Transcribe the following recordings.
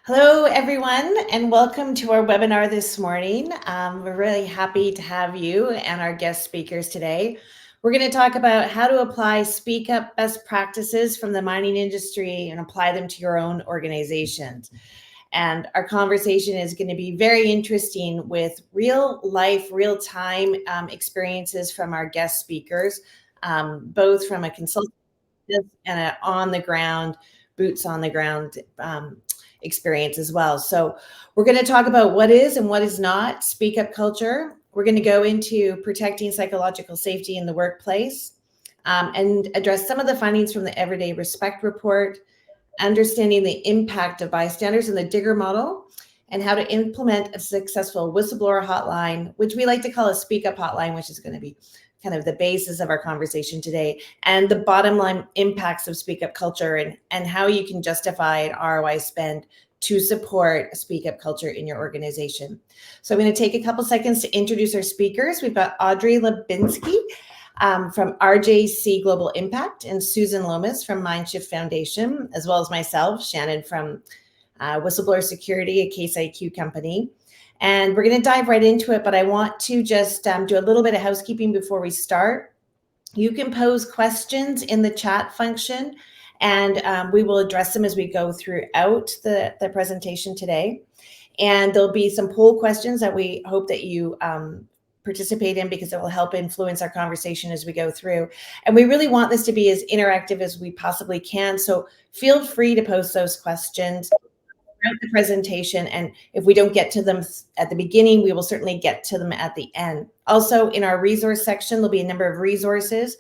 Hello, everyone, and welcome to our webinar this morning. We're really happy to have you and our guest speakers today. We're going to talk about how to apply Speak Up best practices from the mining industry and apply them to your own organizations. And our conversation is going to be very interesting with real life, real time experiences from our guest speakers, both from a consultative and an on the ground, boots on the ground experience as well. So we're going to talk about what is and what is not speak up culture. We're going to go into protecting psychological safety in the workplace and address some of the findings from the Everyday Respect report, understanding the impact of bystanders in the Digger model, and how to implement a successful whistleblower hotline, which we like to call a speak up hotline, which is going to be kind of the basis of our conversation today, and the bottom line impacts of speak up culture and how you can justify an ROI spend to support a speak up culture in your organization. So I'm going to take a couple seconds to introduce our speakers. We've got Audrey Lubinsky from RJC Global Impact and Susan Lomas from Mindshift Foundation, as well as myself, Shannon from Whistleblower Security, a Case IQ company. And we're going to dive right into it, but I want to just do a little bit of housekeeping before we start. You can pose questions in the chat function, and we will address them as we go throughout the presentation today. And there'll be some poll questions that we hope that you participate in, because it will help influence our conversation as we go through. And we really want this to be as interactive as we possibly can. So feel free to post those questions throughout the presentation, and if we don't get to them at the beginning, we will certainly get to them at the end. Also, in our resource section, there'll be a number of resources.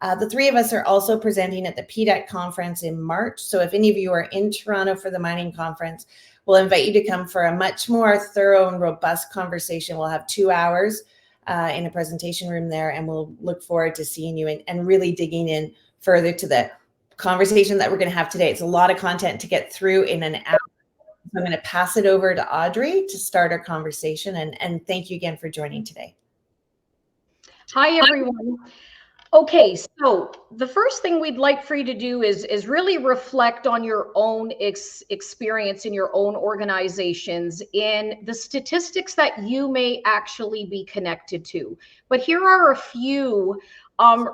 The three of us are also presenting at the PDAC conference in March. So if any of you are in Toronto for the mining conference, we'll invite you to come for a much more thorough and robust conversation. We'll have 2 hours in a presentation room there, and we'll look forward to seeing you and really digging in further to the conversation that we're going to have today. It's a lot of content to get through in an hour. So I'm going to pass it over to Audrey to start our conversation, and thank you again for joining today. Hi, everyone. Okay, so the first thing we'd like for you to do is really reflect on your own experience in your own organizations, in the statistics that you may actually be connected to. But here are a few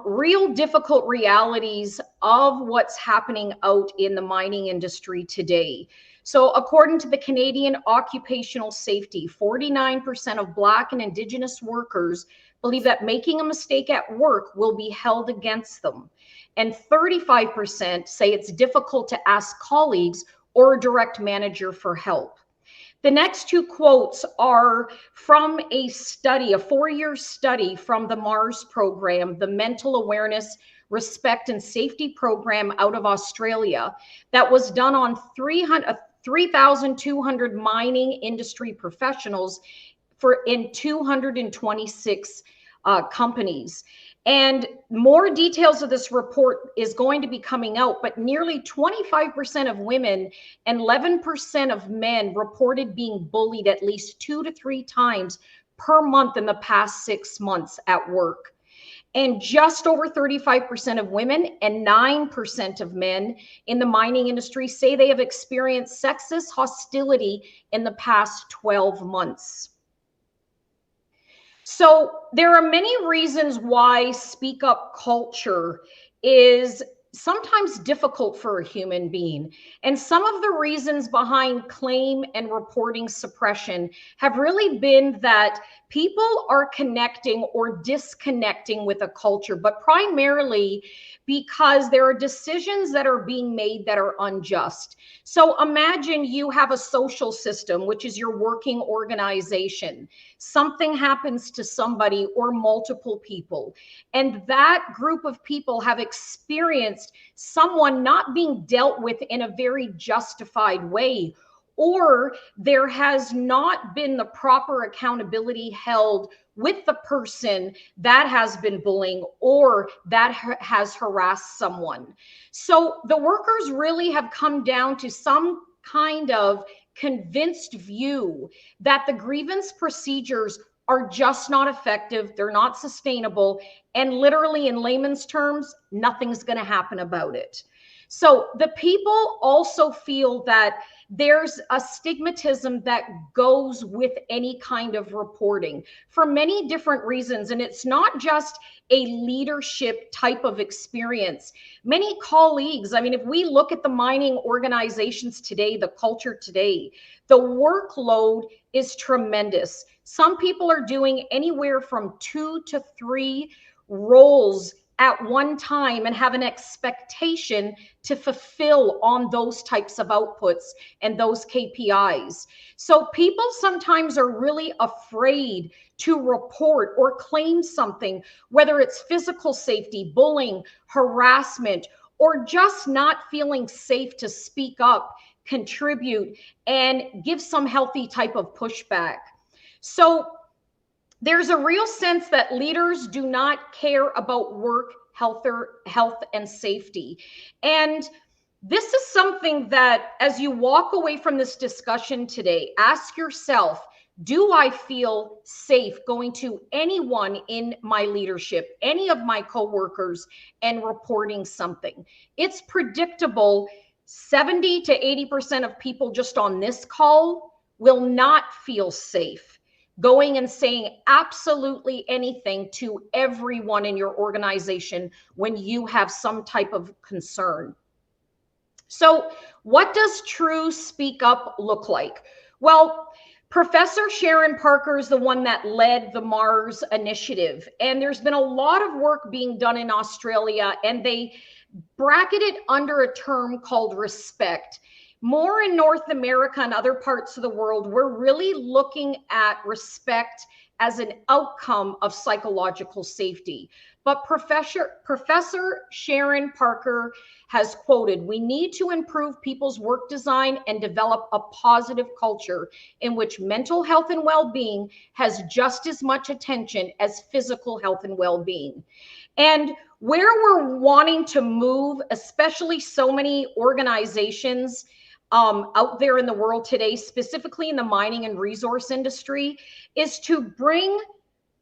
real difficult realities of what's happening out in the mining industry today. So according to the Canadian Occupational Safety, 49% of Black and Indigenous workers believe that making a mistake at work will be held against them. And 35% say it's difficult to ask colleagues or a direct manager for help. The next two quotes are from a study, a 4-year study from the MARS program, the Mental Awareness, Respect and Safety program out of Australia, that was done on 3,200 mining industry professionals in 226 companies. And more details of this report is going to be coming out, but nearly 25% of women and 11% of men reported being bullied at least 2 to 3 times per month in the past 6 months at work. And just over 35% of women and 9% of men in the mining industry say they have experienced sexist hostility in the past 12 months. So there are many reasons why speak up culture is sometimes difficult for a human being. And some of the reasons behind claim and reporting suppression have really been that people are connecting or disconnecting with a culture, but primarily because there are decisions that are being made that are unjust. So imagine you have a social system, which is your working organization. Something happens to somebody or multiple people, and that group of people have experienced someone not being dealt with in a very justified way, or there has not been the proper accountability held with the person that has been bullying or that has harassed someone. So the workers really have come down to some kind of convinced view that the grievance procedures are just not effective, they're not sustainable, And literally in layman's terms, nothing's going to happen about it. So the people also feel that there's a stigmatism that goes with any kind of reporting for many different reasons. And it's not just a leadership type of experience. Many colleagues, I mean, if we look at the mining organizations today, the culture today, the workload is tremendous. Some people are doing anywhere from 2 to 3 roles at one time and have an expectation to fulfill on those types of outputs and those KPIs. So people sometimes are really afraid to report or claim something, whether it's physical safety, bullying, harassment, or just not feeling safe to speak up, contribute, and give some healthy type of pushback. So there's a real sense that leaders do not care about work, health, and safety. And this is something that, as you walk away from this discussion today, ask yourself, do I feel safe going to anyone in my leadership, any of my coworkers, and reporting something? It's predictable. 70 to 80% of people just on this call will not feel safe going and saying absolutely anything to everyone in your organization when you have some type of concern. So what does true speak up look like? Well, Professor Sharon Parker is the one that led the Mars initiative. And there's been a lot of work being done in Australia, and they bracket it under a term called respect. More in North America and other parts of the world, we're really looking at respect as an outcome of psychological safety. But Professor Sharon Parker has quoted, "We need to improve people's work design and develop a positive culture in which mental health and well-being has just as much attention as physical health and well-being." And where we're wanting to move, especially so many organizations out there in the world today, specifically in the mining and resource industry, is to bring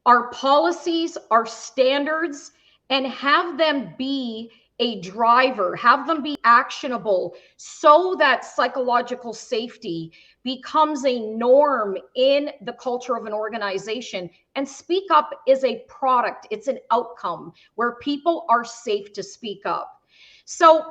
our policies, our standards, and have them be a driver, have them be actionable so that psychological safety becomes a norm in the culture of an organization. And speak up is a product, it's an outcome where people are safe to speak up. So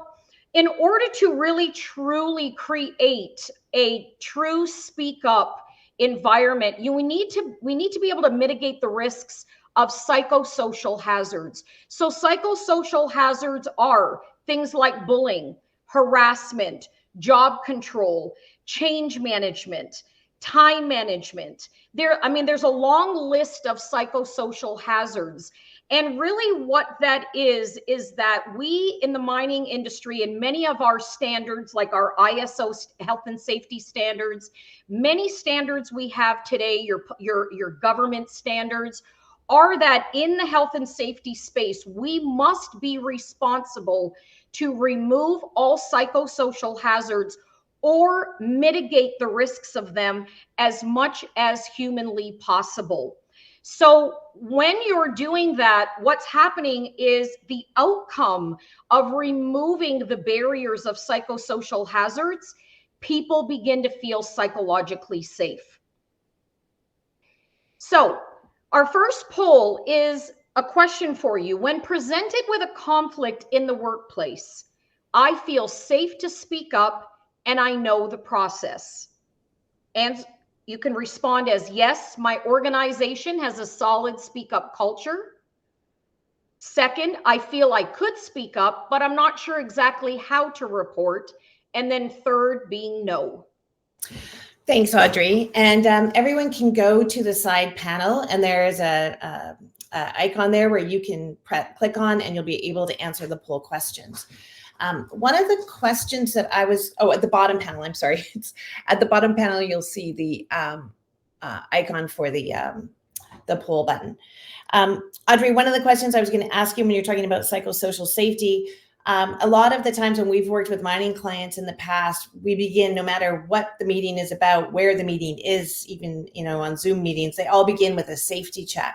in order to really truly create a true speak up environment, we need to be able to mitigate the risks of psychosocial hazards. So psychosocial hazards are things like bullying, harassment, job control, change management, time management. There's a long list of psychosocial hazards. And really what that is that we in the mining industry and many of our standards, like our ISO health and safety standards, many standards we have today, your government standards, are that in the health and safety space, we must be responsible to remove all psychosocial hazards or mitigate the risks of them as much as humanly possible. So when you're doing that, what's happening is the outcome of removing the barriers of psychosocial hazards, people begin to feel psychologically safe. So our first poll is a question for you. When presented with a conflict in the workplace, I feel safe to speak up and I know the process. And you can respond as, yes, my organization has a solid speak up culture. Second, I feel I could speak up, but I'm not sure exactly how to report. And then third being no. Thanks, Audrey. And everyone can go to the side panel, and there's a icon there where you can click on, and you'll be able to answer the poll questions. One of the questions that I was, at the bottom panel, I'm sorry. It's at the bottom panel, you'll see the icon for the poll button. Audrey, one of the questions I was going to ask you when you're talking about psychosocial safety, a lot of the times when we've worked with mining clients in the past, we begin, no matter what the meeting is about, where the meeting is, even, on Zoom meetings, they all begin with a safety check.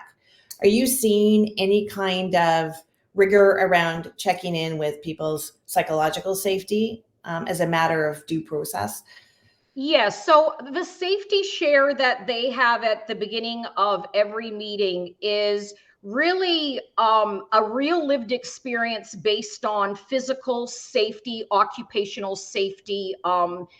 Are you seeing any kind of rigor around checking in with people's psychological safety as a matter of due process? Yes. So the safety share that they have at the beginning of every meeting is really a real lived experience based on physical safety, occupational safety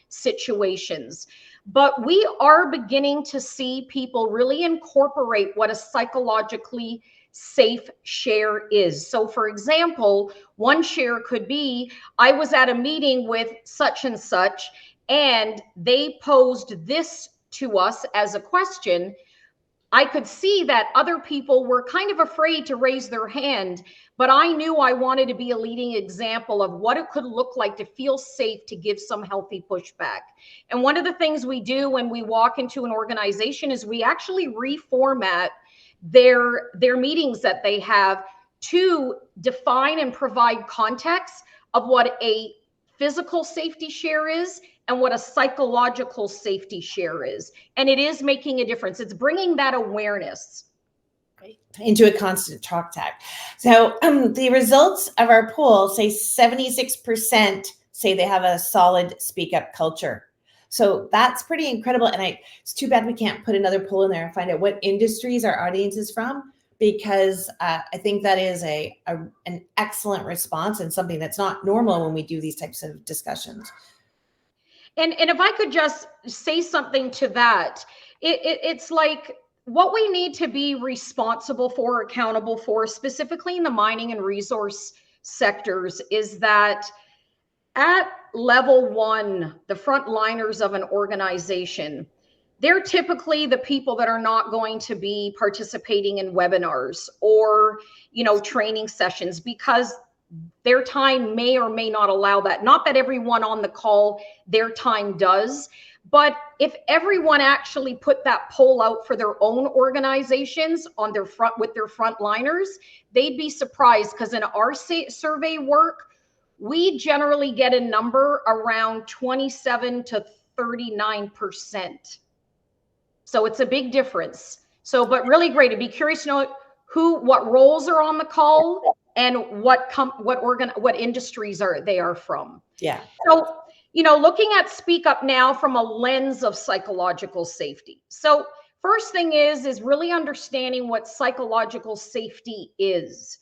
situations. But we are beginning to see people really incorporate what a psychologically safe share is. So, for example, one share could be, I was at a meeting with such and such, and they posed this to us as a question. I could see that other people were kind of afraid to raise their hand, but I knew I wanted to be a leading example of what it could look like to feel safe to give some healthy pushback. And one of the things we do when we walk into an organization is we actually reformat their meetings that they have to define and provide context of what a physical safety share is and what a psychological safety share is. And it is making a difference. It's bringing that awareness into a constant talk track. So the results of our poll say 76% say they have a solid speak up culture. So that's pretty incredible. And it's too bad we can't put another poll in there and find out what industries our audience is from, because I think that is an excellent response and something that's not normal when we do these types of discussions. And if I could just say something to that, it's like what we need to be responsible for, accountable for, specifically in the mining and resource sectors, is that at level one, the frontliners of an organization, they're typically the people that are not going to be participating in webinars or, training sessions, because their time may or may not allow that. Not that everyone on the call, their time does, but if everyone actually put that poll out for their own organizations on their front with their frontliners, they'd be surprised, because in our survey work, we generally get a number around 27 to 39%. So it's a big difference. So, but really great. I'd be curious to know what roles are on the call and what industries they are from. Yeah. So, looking at Speak Up now from a lens of psychological safety. So first thing is really understanding what psychological safety is.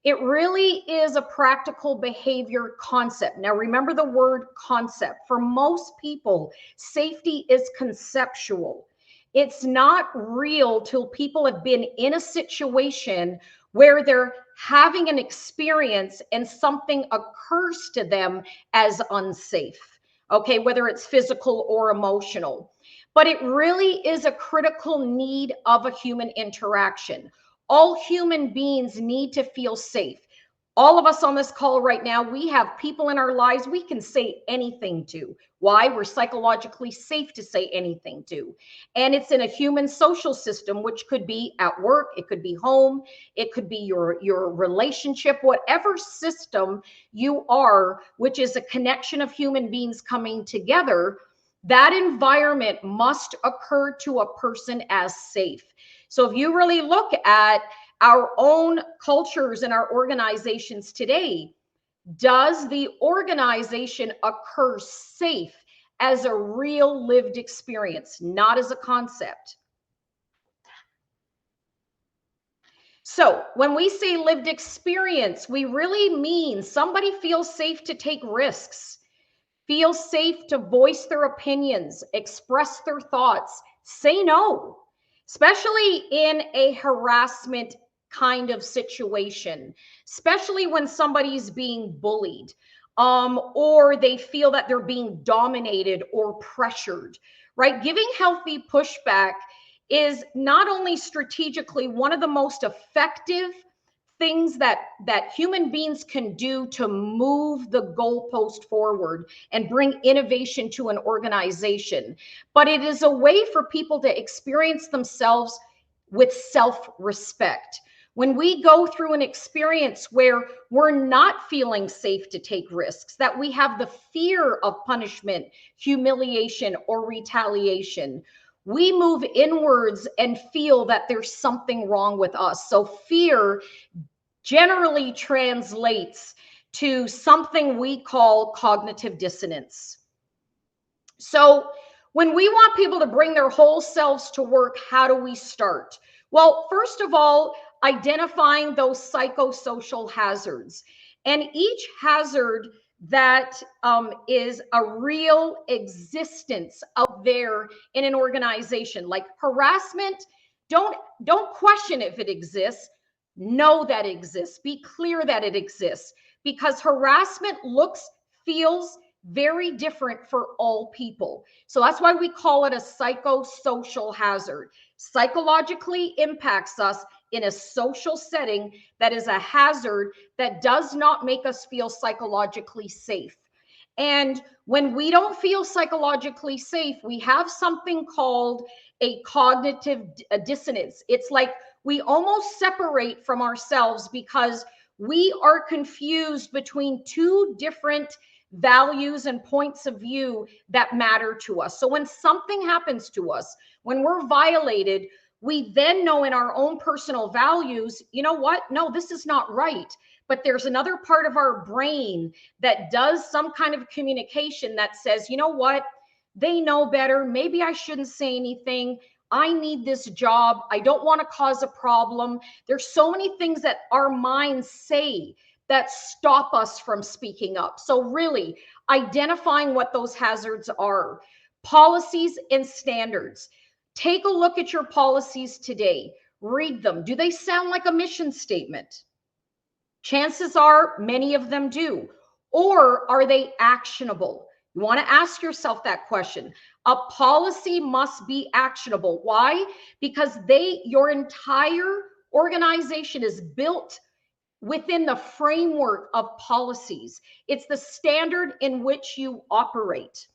It really is a practical behavior concept. Now, remember the word concept. For most people, safety is conceptual. It's not real till people have been in a situation where they're having an experience and something occurs to them as unsafe, okay, whether it's physical or emotional. But it really is a critical need of a human interaction. All human beings need to feel safe. All of us on this call right now, we have people in our lives we can say anything to. Why? We're psychologically safe to say anything to. And it's in a human social system, which could be at work, it could be home, it could be your relationship, whatever system you are, which is a connection of human beings coming together. That environment must occur to a person as safe. So if you really look at our own cultures and our organizations today, does the organization occur safe as a real lived experience, not as a concept? So when we say lived experience, we really mean somebody feels safe to take risks, feel safe to voice their opinions, express their thoughts, say no, especially in a harassment kind of situation, especially when somebody's being bullied, or they feel that they're being dominated or pressured, right? Giving healthy pushback is not only strategically one of the most effective things that human beings can do to move the goalpost forward and bring innovation to an organization, but it is a way for people to experience themselves with self-respect. When we go through an experience where we're not feeling safe to take risks, that we have the fear of punishment, humiliation, or retaliation, we move inwards and feel that there's something wrong with us. So fear generally translates to something we call cognitive dissonance. So when we want people to bring their whole selves to work, how do we start? Well, first of all, identifying those psychosocial hazards. And each hazard that is a real existence out there in an organization, like harassment, don't question if it exists. Know that it exists. Be clear that it exists, because harassment looks, feels very different for all people. So that's why we call it a psychosocial hazard. Psychologically impacts us in a social setting that is a hazard that does not make us feel psychologically safe. And when we don't feel psychologically safe, we have something called a cognitive dissonance. It's like we almost separate from ourselves because we are confused between two different values and points of view that matter to us. So when something happens to us, when we're violated, we then know in our own personal values, you know what? No, this is not right. But there's another part of our brain that does some kind of communication that says, you know what? They know better. Maybe I shouldn't say anything. I need this job. I don't want to cause a problem. There's so many things that our minds say that stop us from speaking up. So really identifying what those hazards are. Policies and standards. Take a look at your policies today. Read them. Do they sound like a mission statement? Chances are many of them do. Or are they actionable? You want to ask yourself that question. A policy must be actionable. Why? Because your entire organization is built within the framework of policies. It's the standard in which you operate.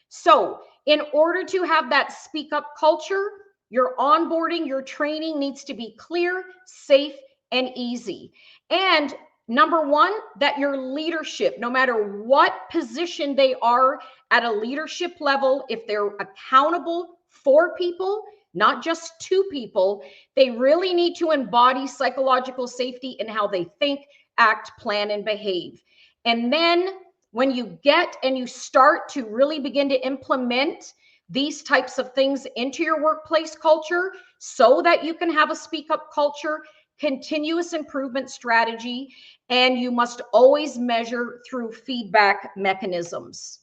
So in order to have that speak up culture, your onboarding, your training needs to be clear, safe, and easy. And number one, that your leadership, no matter what position they are at a leadership level, if they're accountable for people, not just to people, they really need to embody psychological safety in how they think, act, plan, and behave. And then when you get and you start to really begin to implement these types of things into your workplace culture so that you can have a speak up culture, continuous improvement strategy, and you must always measure through feedback mechanisms.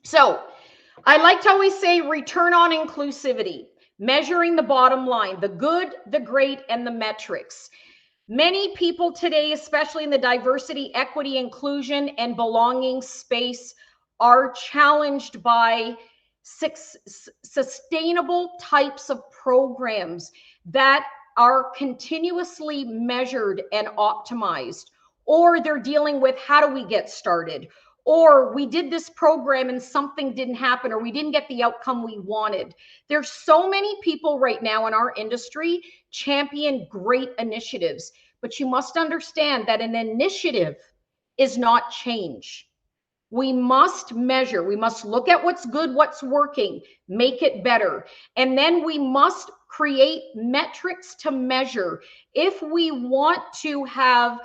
So I like to always say return on inclusivity, measuring the bottom line, the good, the great, and the metrics. Many people today, especially in the diversity, equity, inclusion, and belonging space, are challenged by sustainable types of programs that are continuously measured and optimized, or they're dealing with how do we get started, or we did this program and something didn't happen, or we didn't get the outcome we wanted. There's so many people right now in our industry champion great initiatives, but you must understand that an initiative is not change. We must measure. We must look at what's good, what's working, make it better. And then we must create metrics to measure. If we want to have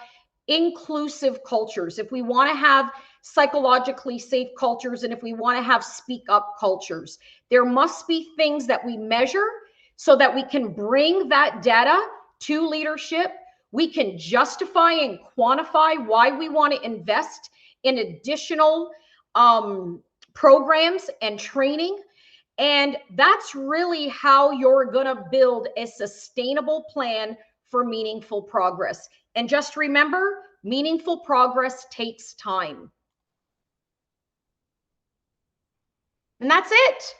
inclusive cultures, if we want to have psychologically safe cultures, and if we want to have speak up cultures, there must be things that we measure so that we can bring that data to leadership. We can justify and quantify why we want to invest in additional programs and training. And that's really how you're going to build a sustainable plan for meaningful progress. And just remember, meaningful progress takes time. And that's it.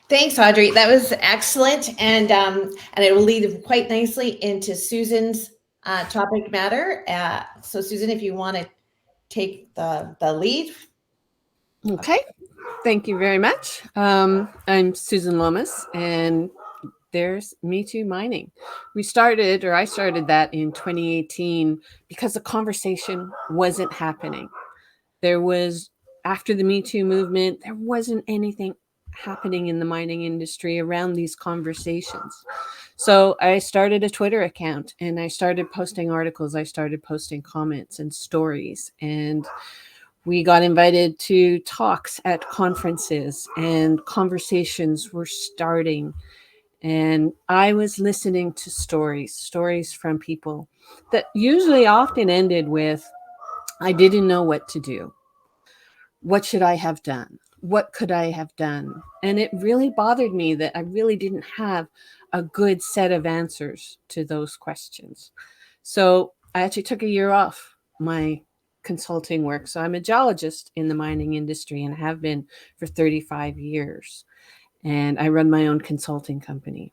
Thanks, Audrey. That was excellent, and it will lead quite nicely into Susan's topic matter. So, Susan, if you want to take the lead. Okay. Thank you very much. I'm Susan Lomas, and there's Me Too Mining. I started that in 2018 because the conversation wasn't happening. There was after the Me Too movement, there wasn't anything happening in the mining industry around these conversations. So I started a Twitter account and I started posting articles. I started posting comments and stories. And we got invited to talks at conferences, and conversations were starting. And I was listening to stories from people that usually often ended with, I didn't know what to do. What should I have done? What could I have done? And it really bothered me that I really didn't have a good set of answers to those questions. So I actually took a year off my consulting work. So I'm a geologist in the mining industry and have been for 35 years. And I run my own consulting company.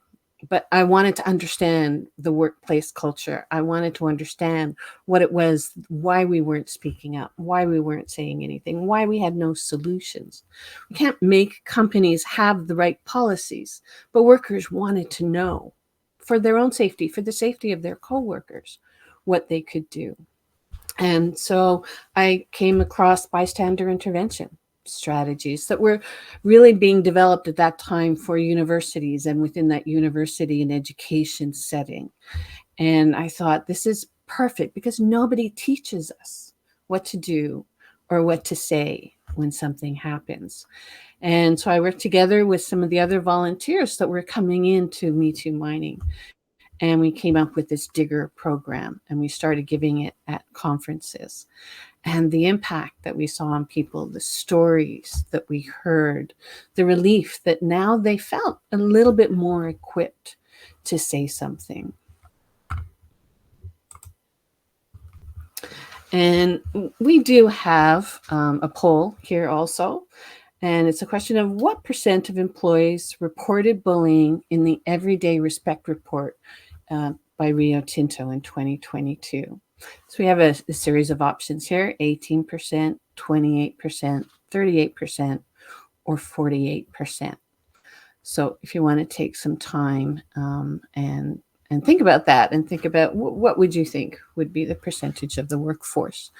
But I wanted to understand the workplace culture. I wanted to understand what it was, why we weren't speaking up, why we weren't saying anything, why we had no solutions. We can't make companies have the right policies, but workers wanted to know for their own safety, for the safety of their coworkers, what they could do. And so I came across bystander intervention strategies that were really being developed at that time for universities and within that university and education setting. And I thought, this is perfect because nobody teaches us what to do or what to say when something happens. And so I worked together with some of the other volunteers that were coming into Me Too Mining. And we came up with this Digger program and we started giving it at conferences. And the impact that we saw on people, the stories that we heard, the relief that now they felt a little bit more equipped to say something. And we do have a poll here also. And it's a question of what % of employees reported bullying in the Everyday Respect Report by Rio Tinto in 2022. So we have a series of options here: 18%, 28%, 38%, or 48%. So if you want to take some time and think about that and think about what would you think would be the percentage of the workforce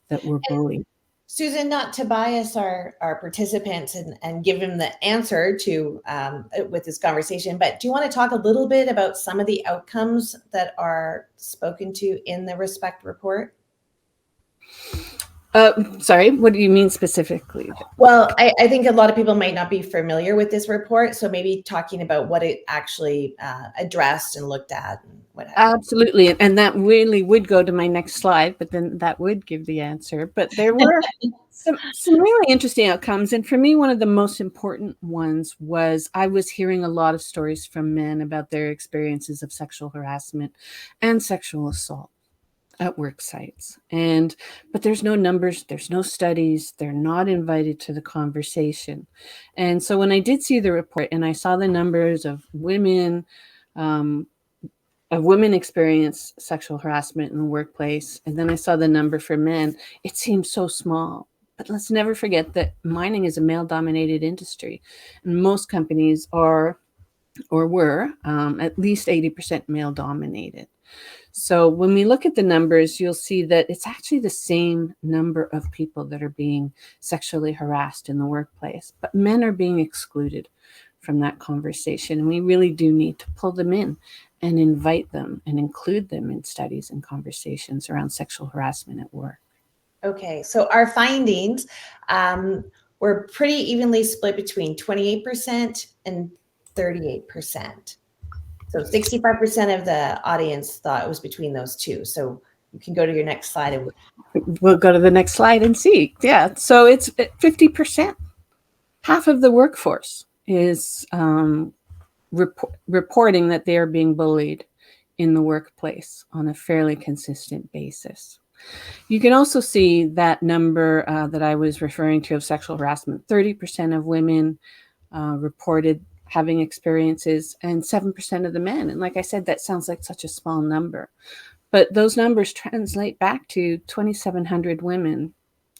that were bullied? Susan, not to bias our participants and give them the answer to with this conversation, but do you want to talk a little bit about some of the outcomes that are spoken to in the Respect Report? Sorry, what do you mean specifically? Well, I think a lot of people might not be familiar with this report, so maybe talking about what it actually addressed and looked at and what happened. Absolutely, and that really would go to my next slide, but then that would give the answer. But there were some really interesting outcomes, and for me, one of the most important ones was I was hearing a lot of stories from men about their experiences of sexual harassment and sexual assault at work sites. But there's no numbers, there's no studies, they're not invited to the conversation. And so when I did see the report and I saw the numbers of women experience sexual harassment in the workplace, and then I saw the number for men, it seemed so small. But let's never forget that mining is a male-dominated industry, and most companies are or were at least 80% male-dominated. So when we look at the numbers, you'll see that it's actually the same number of people that are being sexually harassed in the workplace, but men are being excluded from that conversation. And we really do need to pull them in and invite them and include them in studies and conversations around sexual harassment at work. Okay, so our findings were pretty evenly split between 28% and 38%. So 65% of the audience thought it was between those two. So you can go to your next slide. And we'll go to the next slide and see. Yeah, so it's 50%. Half of the workforce is reporting that they are being bullied in the workplace on a fairly consistent basis. You can also see that number that I was referring to of sexual harassment. 30% of women reported having experiences, and 7% of the men. And like I said, that sounds like such a small number. But those numbers translate back to 2,700 women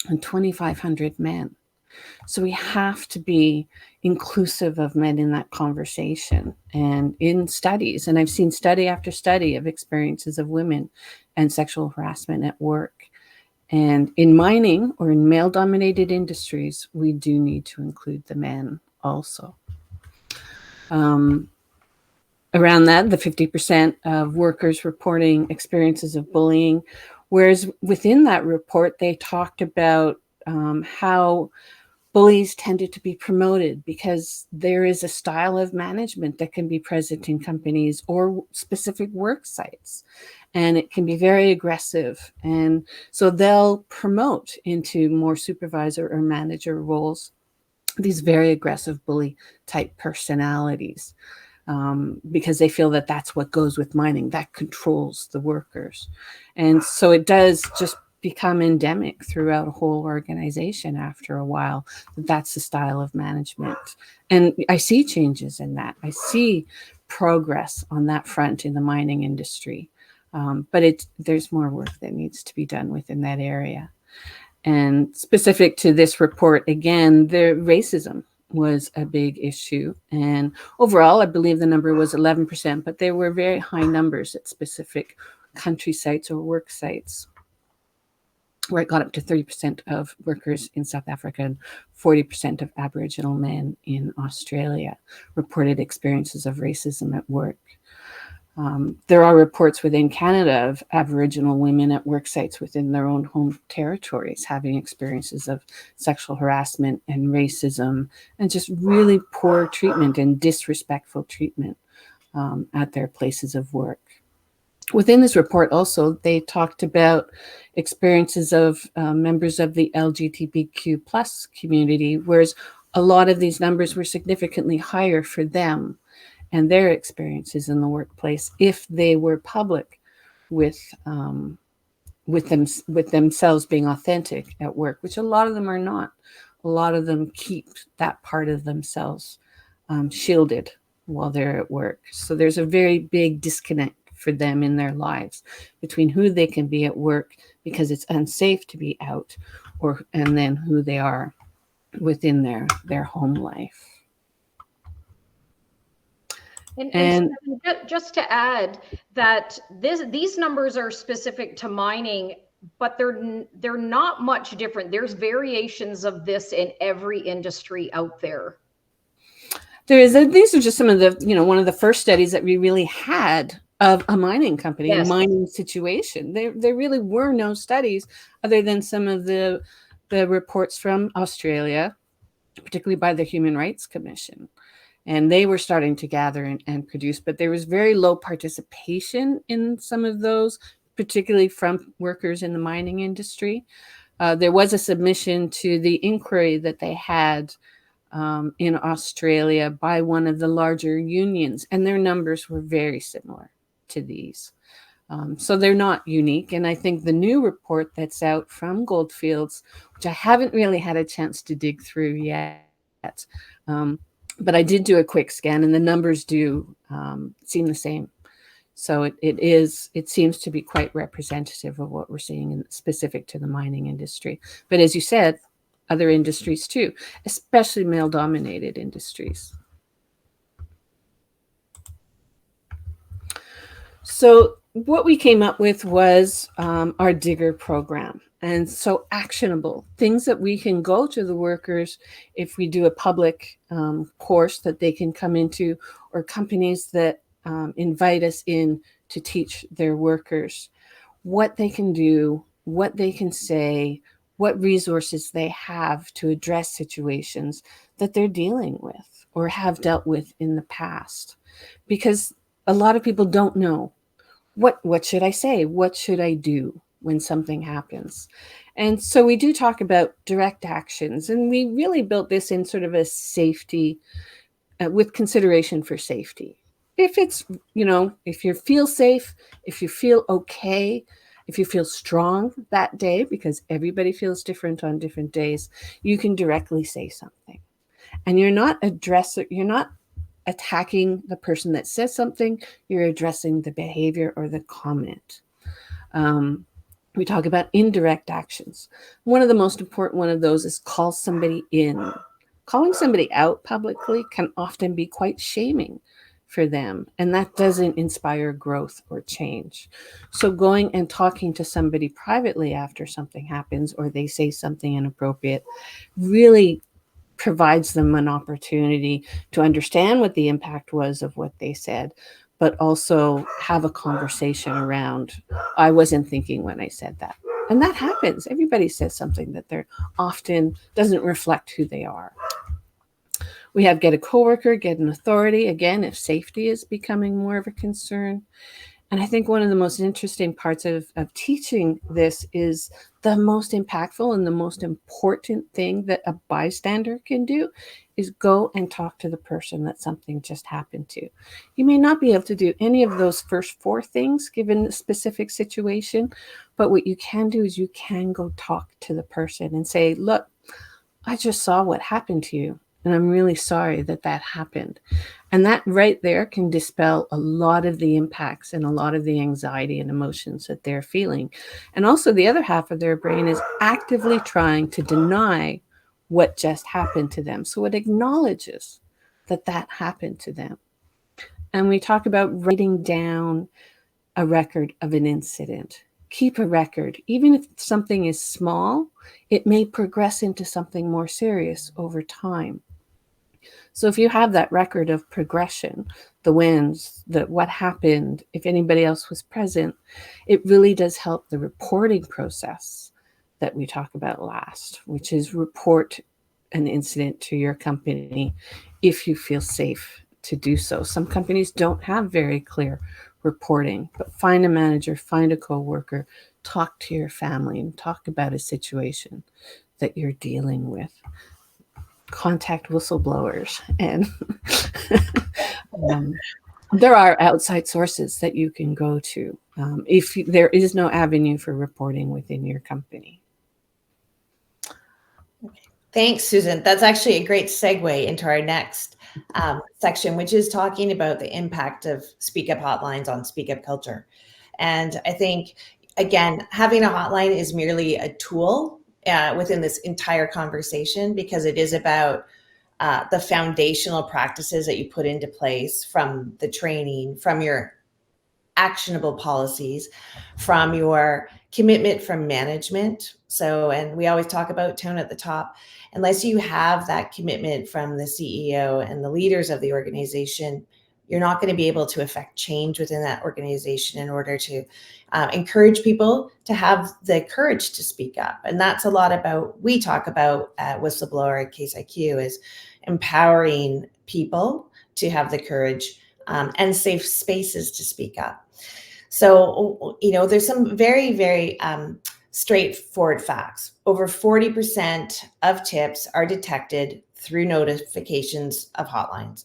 and 2,500 men. So we have to be inclusive of men in that conversation and in studies. And I've seen study after study of experiences of women and sexual harassment at work. And in mining or in male-dominated industries, we do need to include the men also. Around that, the 50% of workers reporting experiences of bullying, whereas within that report, they talked about how bullies tended to be promoted because there is a style of management that can be present in companies or specific work sites, and it can be very aggressive. And so they'll promote into more supervisor or manager roles these very aggressive bully type personalities, because they feel that that's what goes with mining, that controls the workers. And so it does just become endemic throughout a whole organization after a while. That's the style of management. And I see changes in that. I see progress on that front in the mining industry. But there's more work that needs to be done within that area. And specific to this report, again, the racism was a big issue. And overall, I believe the number was 11%, but there were very high numbers at specific country sites or work sites, where it got up to 30% of workers in South Africa and 40% of Aboriginal men in Australia reported experiences of racism at work. There are reports within Canada of Aboriginal women at work sites within their own home territories having experiences of sexual harassment and racism and just really poor treatment and disrespectful treatment at their places of work. Within this report also, they talked about experiences of members of the LGBTQ plus community, whereas a lot of these numbers were significantly higher for them and their experiences in the workplace if they were public with themselves being authentic at work, which a lot of them are not. A lot of them keep that part of themselves shielded while they're at work. So there's a very big disconnect for them in their lives between who they can be at work because it's unsafe to be out, and then who they are within their home life. And just to add that these numbers are specific to mining, but they're not much different. There's variations of this in every industry out there. These are just some of the, one of the first studies that we really had of a mining company, yes, a mining situation. There really were no studies other than some of the reports from Australia, particularly by the Human Rights Commission. And they were starting to gather and produce, but there was very low participation in some of those, particularly from workers in the mining industry. There was a submission to the inquiry that they had in Australia by one of the larger unions, and their numbers were very similar to these. So they're not unique. And I think the new report that's out from Goldfields, which I haven't really had a chance to dig through yet, but I did do a quick scan, and the numbers do seem the same. So it seems to be quite representative of what we're seeing specific to the mining industry. But as you said, other industries too, especially male-dominated industries. So what we came up with was our Digger program. And so actionable things that we can go to the workers if we do a public course that they can come into, or companies that invite us in to teach their workers what they can do, what they can say, what resources they have to address situations that they're dealing with or have dealt with in the past. Because a lot of people don't know, what should I say? What should I do when something happens? And so we do talk about direct actions, and we really built this in sort of a safety, with consideration for safety. If it's, if you feel safe, if you feel okay, if you feel strong that day, because everybody feels different on different days, you can directly say something. And you're not attacking the person that says something, you're addressing the behavior or the comment. We talk about indirect actions. One of the most important one of those is call somebody in. Calling somebody out publicly can often be quite shaming for them, and that doesn't inspire growth or change. So going and talking to somebody privately after something happens or they say something inappropriate really provides them an opportunity to understand what the impact was of what they said, but also have a conversation around, I wasn't thinking when I said that. And that happens. Everybody says something that they're often doesn't reflect who they are. We have get a coworker, get an authority, again, if safety is becoming more of a concern. And I think one of the most interesting parts of teaching this is the most impactful and the most important thing that a bystander can do is go and talk to the person that something just happened to. You may not be able to do any of those first four things given the specific situation, but what you can do is you can go talk to the person and say, look, I just saw what happened to you, and I'm really sorry that that happened. And that right there can dispel a lot of the impacts and a lot of the anxiety and emotions that they're feeling. And also the other half of their brain is actively trying to deny what just happened to them. So it acknowledges that that happened to them. And we talk about writing down a record of an incident. Keep a record. Even if something is small, it may progress into something more serious over time. So if you have that record of progression, the wins, what happened, if anybody else was present, it really does help the reporting process that we talk about last, which is report an incident to your company if you feel safe to do so. Some companies don't have very clear reporting, but find a manager, find a coworker, talk to your family and talk about a situation that you're dealing with. Contact whistleblowers, and there are outside sources that you can go to if there is no avenue for reporting within your company. Thanks, Susan. That's actually a great segue into our next section, which is talking about the impact of Speak Up hotlines on Speak Up culture. And I think, again, having a hotline is merely a tool within this entire conversation, because it is about the foundational practices that you put into place, from the training, from your actionable policies, from your commitment from management. So, and we always talk about tone at the top. Unless you have that commitment from the CEO and the leaders of the organization, you're not going to be able to affect change within that organization in order to encourage people to have the courage to speak up. And that's a lot about, we talk about at WhistleBlower at Case IQ, is empowering people to have the courage and safe spaces to speak up. So, there's some very, very straightforward facts. Over 40% of tips are detected through notifications of hotlines.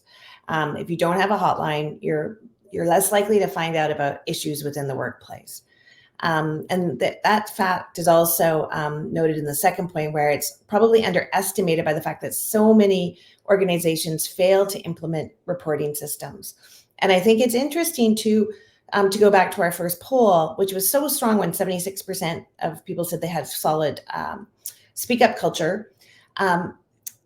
If you don't have a hotline, you're less likely to find out about issues within the workplace. And that fact is also noted in the second point, where it's probably underestimated by the fact that so many organizations fail to implement reporting systems. And I think it's interesting to go back to our first poll, which was so strong when 76% of people said they had solid speak up culture.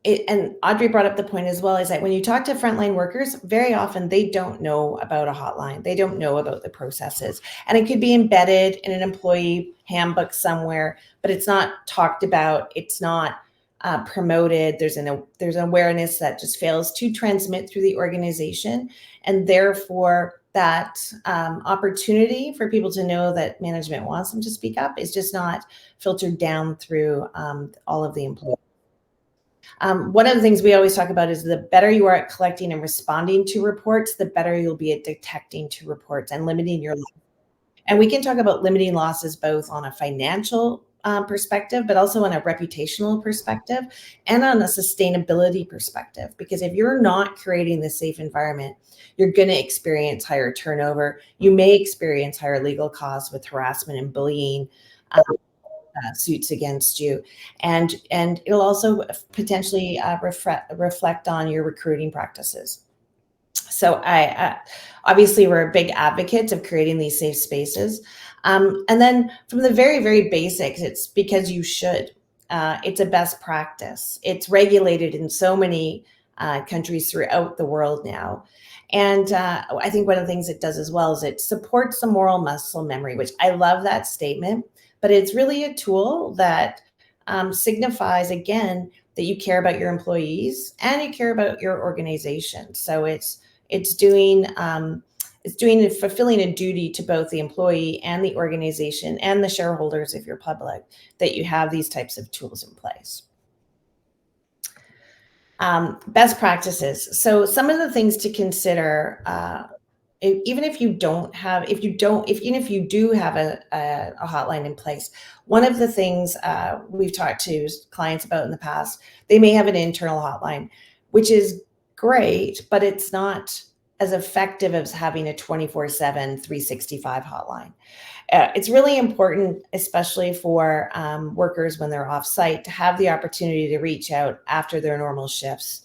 And Audrey brought up the point as well, is that when you talk to frontline workers, very often they don't know about a hotline. They don't know about the processes. And it could be embedded in an employee handbook somewhere, but it's not talked about. It's not promoted. There's an awareness that just fails to transmit through the organization. And therefore, that opportunity for people to know that management wants them to speak up is just not filtered down through all of the employees. One of the things we always talk about is the better you are at collecting and responding to reports, the better you'll be at detecting to reports and limiting your loss. And we can talk about limiting losses both on a financial perspective, but also on a reputational perspective and on a sustainability perspective. Because if you're not creating this safe environment, you're going to experience higher turnover. You may experience higher legal costs with harassment and bullying suits against you, and it'll also potentially reflect on your recruiting practices. So I obviously, we're big advocates of creating these safe spaces. And then from the very, very basics, it's because you should. It's a best practice. It's regulated in so many countries throughout the world now. And I think one of the things it does as well is it supports the moral muscle memory, which I love that statement, but it's really a tool that signifies, again, that you care about your employees and you care about your organization. So it's doing fulfilling a duty to both the employee and the organization and the shareholders, if you're public, that you have these types of tools in place. Best practices. So some of the things to consider, even if you do have a hotline in place, one of the things we've talked to clients about in the past, they may have an internal hotline, which is great, but it's not as effective as having a 24/7, 365 hotline. It's really important, especially for workers when they're off site, to have the opportunity to reach out after their normal shifts,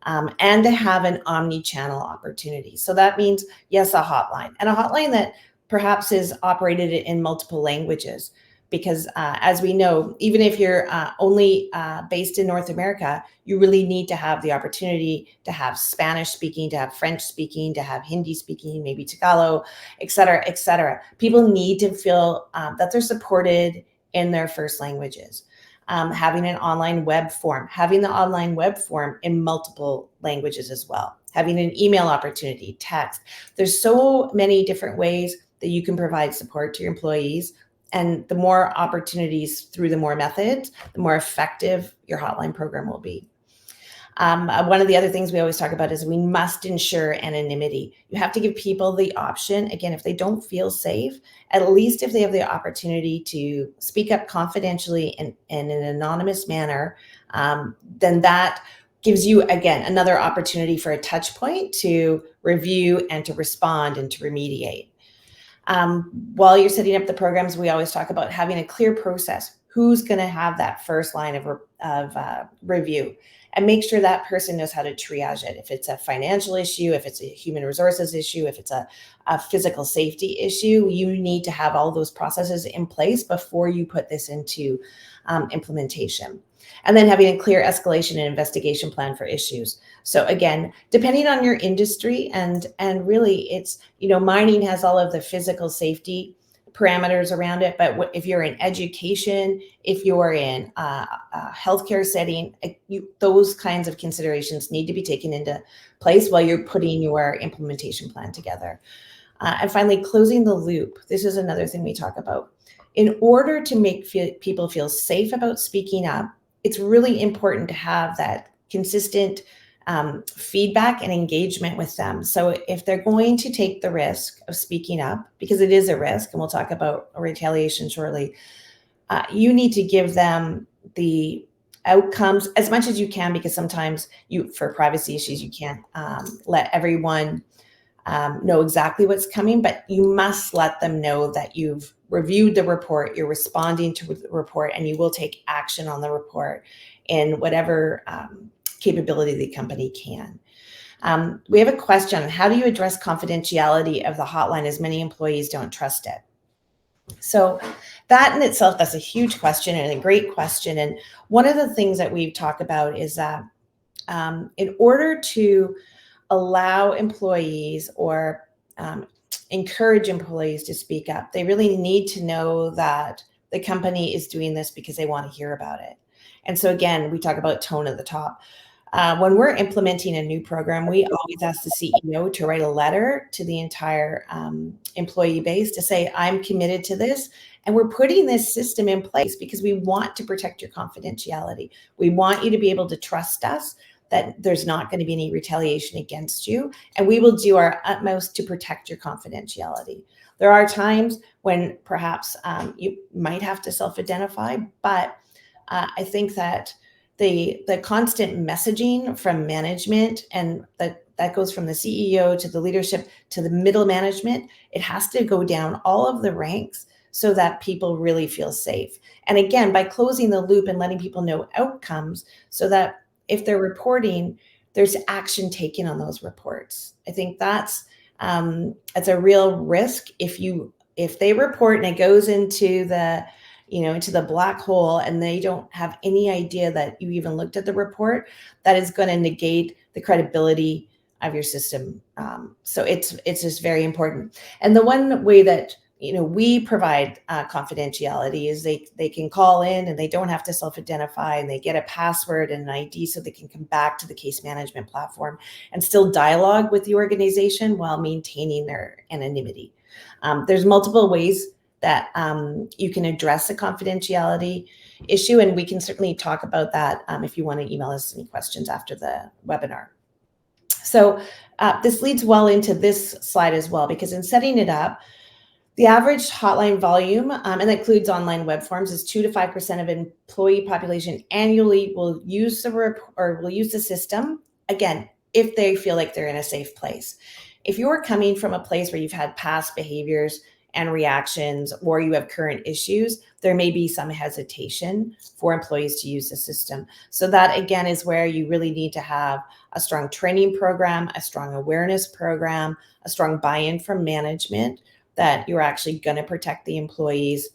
and to have an omni-channel opportunity. So that means, yes, a hotline, and a hotline that perhaps is operated in multiple languages. Because as we know, even if you're only based in North America, you really need to have the opportunity to have Spanish speaking, to have French speaking, to have Hindi speaking, maybe Tagalog, et cetera, et cetera. People need to feel that they're supported in their first languages. Having an online web form, having the online web form in multiple languages as well. Having an email opportunity, text. There's so many different ways that you can provide support to your employees. And the more opportunities through the more methods, the more effective your hotline program will be. One of the other things we always talk about is we must ensure anonymity. You have to give people the option, again, if they don't feel safe, at least if they have the opportunity to speak up confidentially in an anonymous manner, then that gives you, again, another opportunity for a touch point to review and to respond and to remediate. While you're setting up the programs, we always talk about having a clear process. Who's going to have that first line of review? And make sure that person knows how to triage it. If it's a financial issue, if it's a human resources issue, if it's a physical safety issue, you need to have all those processes in place before you put this into implementation. And then having a clear escalation and investigation plan for issues. So again, depending on your industry, and really it's, mining has all of the physical safety parameters around it, but if you're in education, if you're in a healthcare setting, those kinds of considerations need to be taken into place while you're putting your implementation plan together. And finally, closing the loop. This is another thing we talk about. In order to make people feel safe about speaking up, it's really important to have that consistent feedback and engagement with them. So if they're going to take the risk of speaking up, because it is a risk, and we'll talk about retaliation shortly, you need to give them the outcomes as much as you can, because sometimes for privacy issues, you can't let everyone know exactly what's coming, but you must let them know that you've reviewed the report, you're responding to the report, and you will take action on the report in whatever capability the company can. We have a question: how do you address confidentiality of the hotline as many employees don't trust it? So that in itself, that's a huge question and a great question. And one of the things that we've talked about is that in order to allow employees or encourage employees to speak up, they really need to know that the company is doing this because they want to hear about it. And so again, we talk about tone at the top. When we're implementing a new program, we always ask the CEO to write a letter to the entire employee base to say, I'm committed to this, and we're putting this system in place because we want to protect your confidentiality. We want you to be able to trust us, that there's not going to be any retaliation against you, and we will do our utmost to protect your confidentiality. There are times when perhaps you might have to self-identify, but I think that the constant messaging from management, and that goes from the CEO to the leadership to the middle management, it has to go down all of the ranks so that people really feel safe. And again, by closing the loop and letting people know outcomes, so that if they're reporting, there's action taken on those reports. I think that's a real risk. If they report and it goes into the black hole and they don't have any idea that you even looked at the report, that is going to negate the credibility your system. So it's just very important. And the one way that we provide confidentiality is they can call in and they don't have to self-identify, and they get a password and an ID so they can come back to the case management platform and still dialogue with the organization while maintaining their anonymity. There's multiple ways that you can address a confidentiality issue, and we can certainly talk about that if you want to email us any questions after the webinar. So this leads well into this slide as well, because in setting it up, the average hotline volume, and that includes online web forms, is 2 to 5% of employee population annually will use the system, again, if they feel like they're in a safe place. If you're coming from a place where you've had past behaviors and reactions, or you have current issues, there may be some hesitation for employees to use the system. So that, again, is where you really need to have a strong training program, a strong awareness program, a strong buy-in from management, that you're actually going to protect the employees'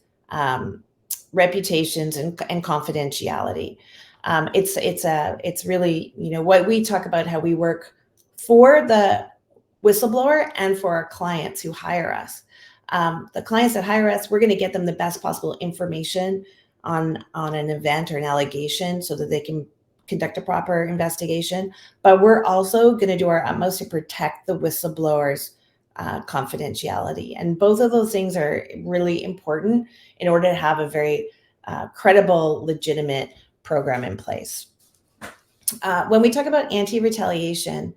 reputations and confidentiality. It's really, what we talk about, how we work for the whistleblower and for our clients who hire us. The clients that hire us, we're going to get them the best possible information on an event or an allegation so that they can conduct a proper investigation. But we're also going to do our utmost to protect the whistleblower's confidentiality. And both of those things are really important in order to have a very credible, legitimate program in place. When we talk about anti-retaliation,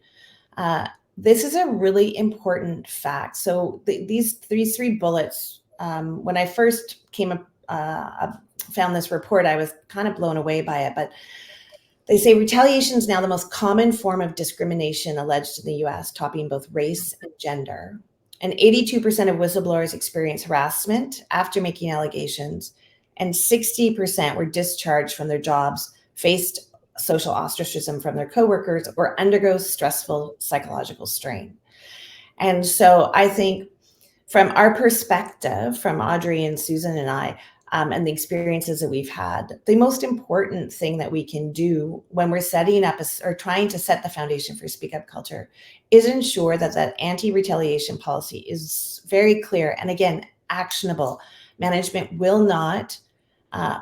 this is a really important fact. So these three bullets, when I first found this report, I was kind of blown away by it, but they say retaliation is now the most common form of discrimination alleged in the US, topping both race and gender. And 82% of whistleblowers experience harassment after making allegations, and 60% were discharged from their jobs, faced social ostracism from their coworkers, or undergo stressful psychological strain. And so I think from our perspective, from Audrey and Susan and I, and the experiences that we've had, the most important thing that we can do when we're setting up or trying to set the foundation for Speak Up culture is ensure that that anti-retaliation policy is very clear and, again, actionable. Management will not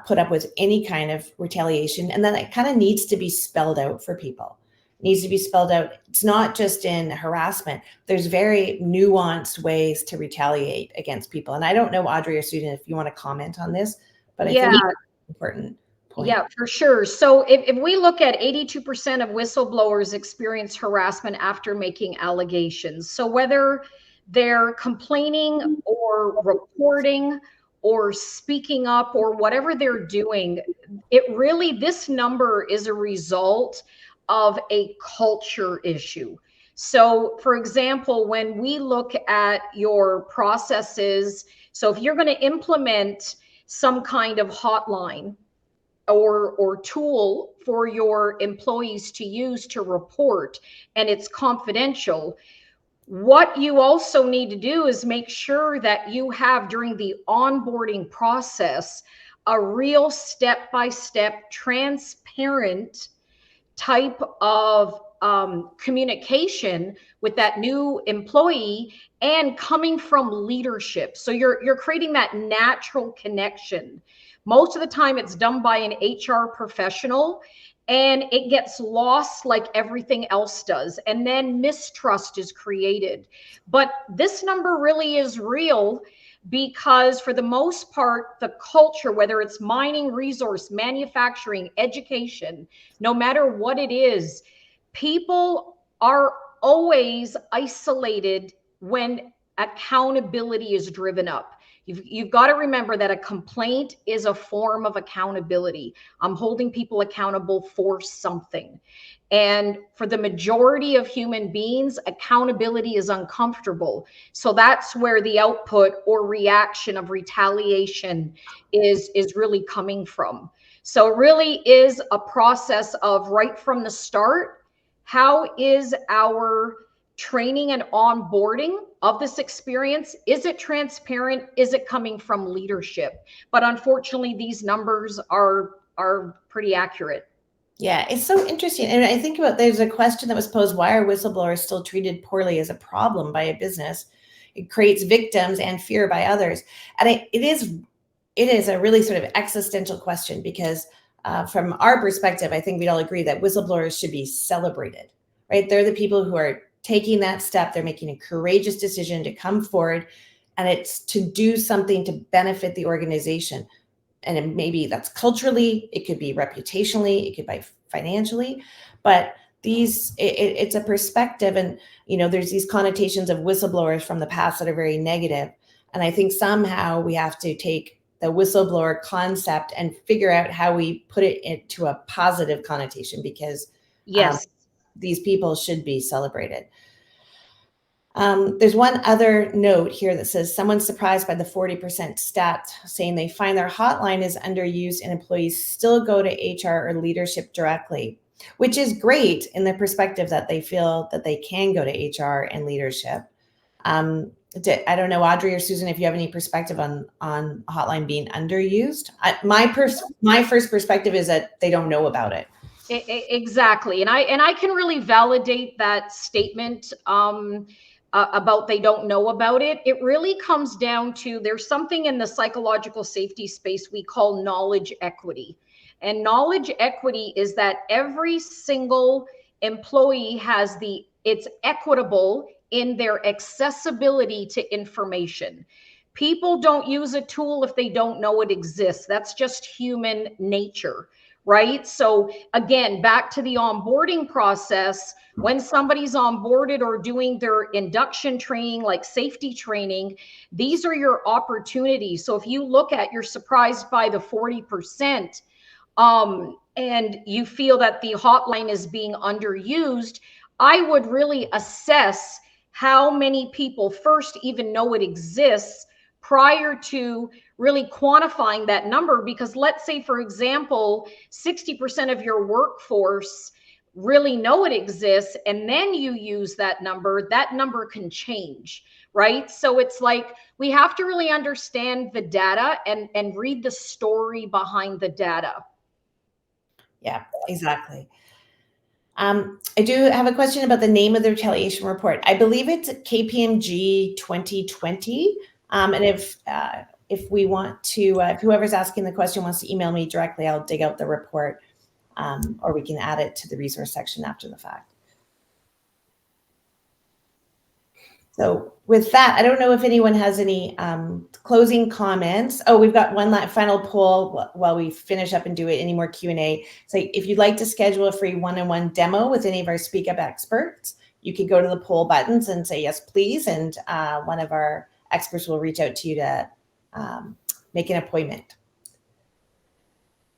put up with any kind of retaliation, and then it kind of needs to be spelled out for people. Needs to be spelled out. It's not just in harassment. There's very nuanced ways to retaliate against people. And I don't know, Audrey or Susan, if you want to comment on this, but I think it's an important point. Yeah, for sure. So if we look at 82% of whistleblowers experience harassment after making allegations. So whether they're complaining or reporting or speaking up or whatever they're doing, this number is a result of a culture issue. So for example, when we look at your processes, so if you're going to implement some kind of hotline or tool for your employees to use to report, and it's confidential, what you also need to do is make sure that you have, during the onboarding process, a real step-by-step, transparent type of communication with that new employee, and coming from leadership. So you're creating that natural connection. Most of the time it's done by an HR professional, and it gets lost like everything else does. And then mistrust is created. But this number really is real, because for the most part, the culture, whether it's mining, resource, manufacturing, education, no matter what it is, people are always isolated when accountability is driven up. You've got to remember that a complaint is a form of accountability. I'm holding people accountable for something. And for the majority of human beings, accountability is uncomfortable. So that's where the output or reaction of retaliation is really coming from. So it really is a process of, right from the start, how is our training and onboarding of this experience? Is it transparent? Is it coming from leadership? But unfortunately, these numbers are pretty accurate. Yeah, it's so interesting. And I think about, there's a question that was posed, why are whistleblowers still treated poorly as a problem by a business? It creates victims and fear by others. And it is a really sort of existential question because from our perspective, I think we'd all agree that whistleblowers should be celebrated, right? They're the people who are taking that step. They're making a courageous decision to come forward, and it's to do something to benefit the organization. And maybe that's culturally, it could be reputationally, it could be financially, but it's a perspective. And there's these connotations of whistleblowers from the past that are very negative, and I think somehow we have to take the whistleblower concept and figure out how we put it into a positive connotation, because Yes. these people should be celebrated. There's one other note here that says someone's surprised by the 40% stat, saying they find their hotline is underused and employees still go to HR or leadership directly, which is great in the perspective that they feel that they can go to HR and leadership. I don't know, Audrey or Susan, if you have any perspective on hotline being underused. My first perspective is that they don't know about it. Exactly. And I can really validate that statement. About they don't know about it. It really comes down to, there's something in the psychological safety space we call knowledge equity. And knowledge equity is that every single employee it's equitable in their accessibility to information. People don't use a tool if they don't know it exists. That's just human nature, right? So again, back to the onboarding process, when somebody's onboarded or doing their induction training, like safety training, these are your opportunities. So if you look at, you're surprised by the 40%, and you feel that the hotline is being underused, I would really assess how many people first even know it exists prior to really quantifying that number. Because let's say, for example, 60% of your workforce really know it exists, and then you use that number can change, right? So it's like, we have to really understand the data and read the story behind the data. Yeah, exactly. I do have a question about the name of the retaliation report. I believe it's KPMG 2020. And if we want to, if whoever's asking the question wants to email me directly, I'll dig out the report, or we can add it to the resource section after the fact. So with that, I don't know if anyone has any closing comments. Oh, we've got one final poll while we finish up and do it. Any more Q&A? So if you'd like to schedule a free one-on-one demo with any of our Speak Up experts, you can go to the poll buttons and say yes, please. And one of our experts will reach out to you to make an appointment.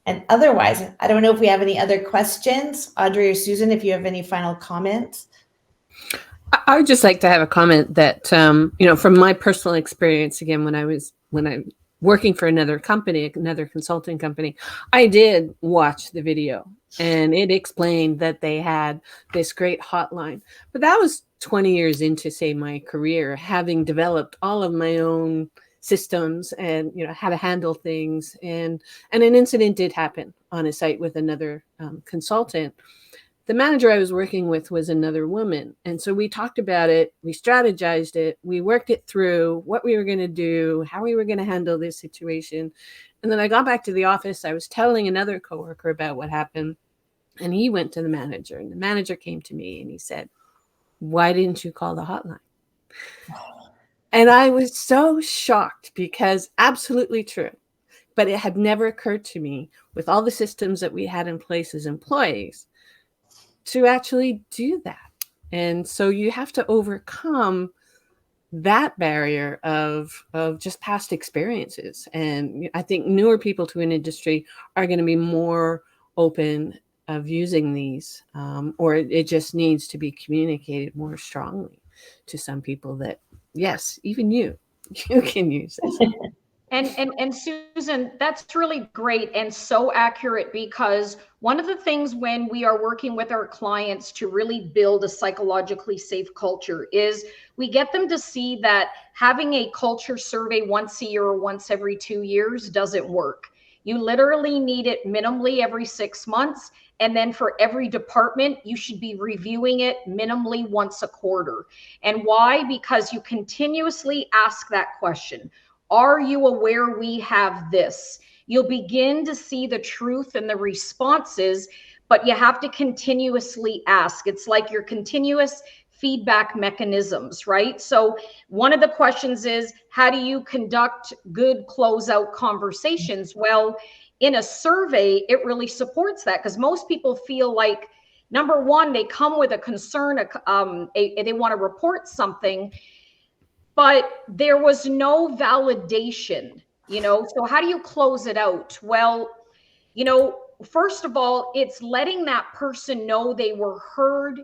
And otherwise, I don't know if we have any other questions. Audrey or Susan, if you have any final comments. I would just like to have a comment that, from my personal experience, again, when I'm working for another company, another consulting company, I did watch the video, and it explained that they had this great hotline. But that was 20 years into, say, my career, having developed all of my own systems and, how to handle things. And an incident did happen on a site with another consultant. The manager I was working with was another woman. And so we talked about it, we strategized it, we worked it through, what we were going to do, how we were going to handle this situation. And then I got back to the office. I was telling another coworker about what happened. And he went to the manager, and the manager came to me and he said, "Why didn't you call the hotline?" And I was so shocked, because absolutely true. But it had never occurred to me, with all the systems that we had in place as employees, to actually do that. And so you have to overcome that barrier of just past experiences. And I think newer people to an industry are going to be more open of using these, or it just needs to be communicated more strongly to some people that, yes, even you can use this. And Susan, that's really great and so accurate, because one of the things when we are working with our clients to really build a psychologically safe culture is we get them to see that having a culture survey once a year or once every 2 years doesn't work. You literally need it minimally every 6 months. And then for every department, you should be reviewing it minimally once a quarter. And why? Because you continuously ask that question. Are you aware we have this? You'll begin to see the truth and the responses, but you have to continuously ask. It's like your continuous feedback mechanisms, right? So one of the questions is, how do you conduct good closeout conversations? Well, in a survey, it really supports that, because most people feel like, number one, they come with a concern, they want to report something, but there was no validation, so how do you close it out? Well, first of all, it's letting that person know they were heard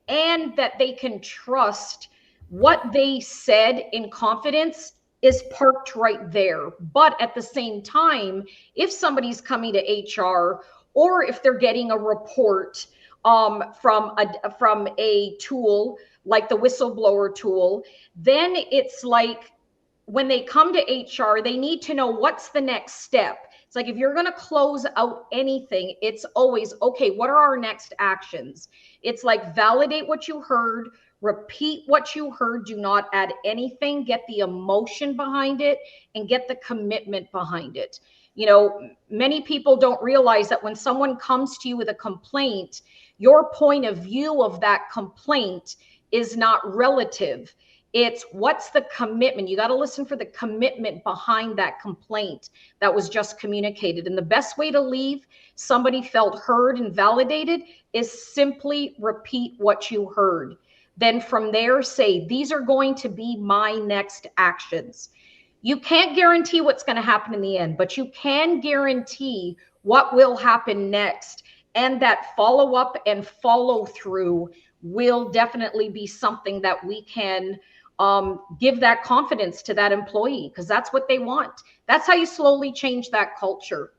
and that they can trust what they said in confidence is parked right there. But at the same time, if somebody's coming to HR, or if they're getting a report from a tool like the whistleblower tool, then it's like, when they come to HR, they need to know what's the next step. It's like, if you're going to close out anything, it's always, okay, what are our next actions? It's like, validate what you heard, repeat what you heard, do not add anything, get the emotion behind it, and get the commitment behind it. Many people don't realize that when someone comes to you with a complaint, your point of view of that complaint is not relative. It's, what's the commitment? You got to listen for the commitment behind that complaint that was just communicated. And the best way to leave somebody felt heard and validated is simply repeat what you heard. Then from there, say, these are going to be my next actions. You can't guarantee what's going to happen in the end, but you can guarantee what will happen next. And that follow up and follow through will definitely be something that we can give that confidence to that employee, because that's what they want. That's how you slowly change that culture.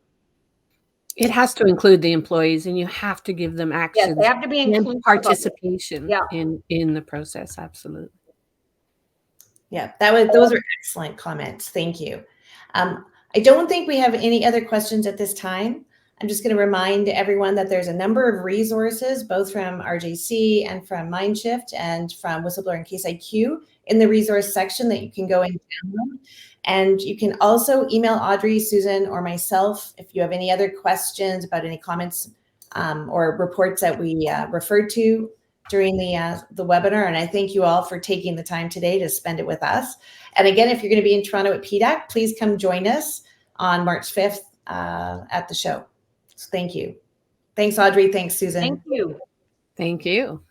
It has to include the employees, and you have to give them actions. Yes, they have to be inclusive and participation yeah. in the process. Absolutely. Yeah, those are excellent comments. Thank you. I don't think we have any other questions at this time. I'm just going to remind everyone that there's a number of resources, both from RJC and from Mindshift and from Whistleblower and Case IQ, in the resource section that you can go and download. And you can also email Audrey, Susan, or myself if you have any other questions about any comments or reports that we referred to during the webinar. And I thank you all for taking the time today to spend it with us. And again, if you're going to be in Toronto at PDAC, please come join us on March 5th at the show. So thank you. Thanks, Audrey. Thanks, Susan. Thank you. Thank you.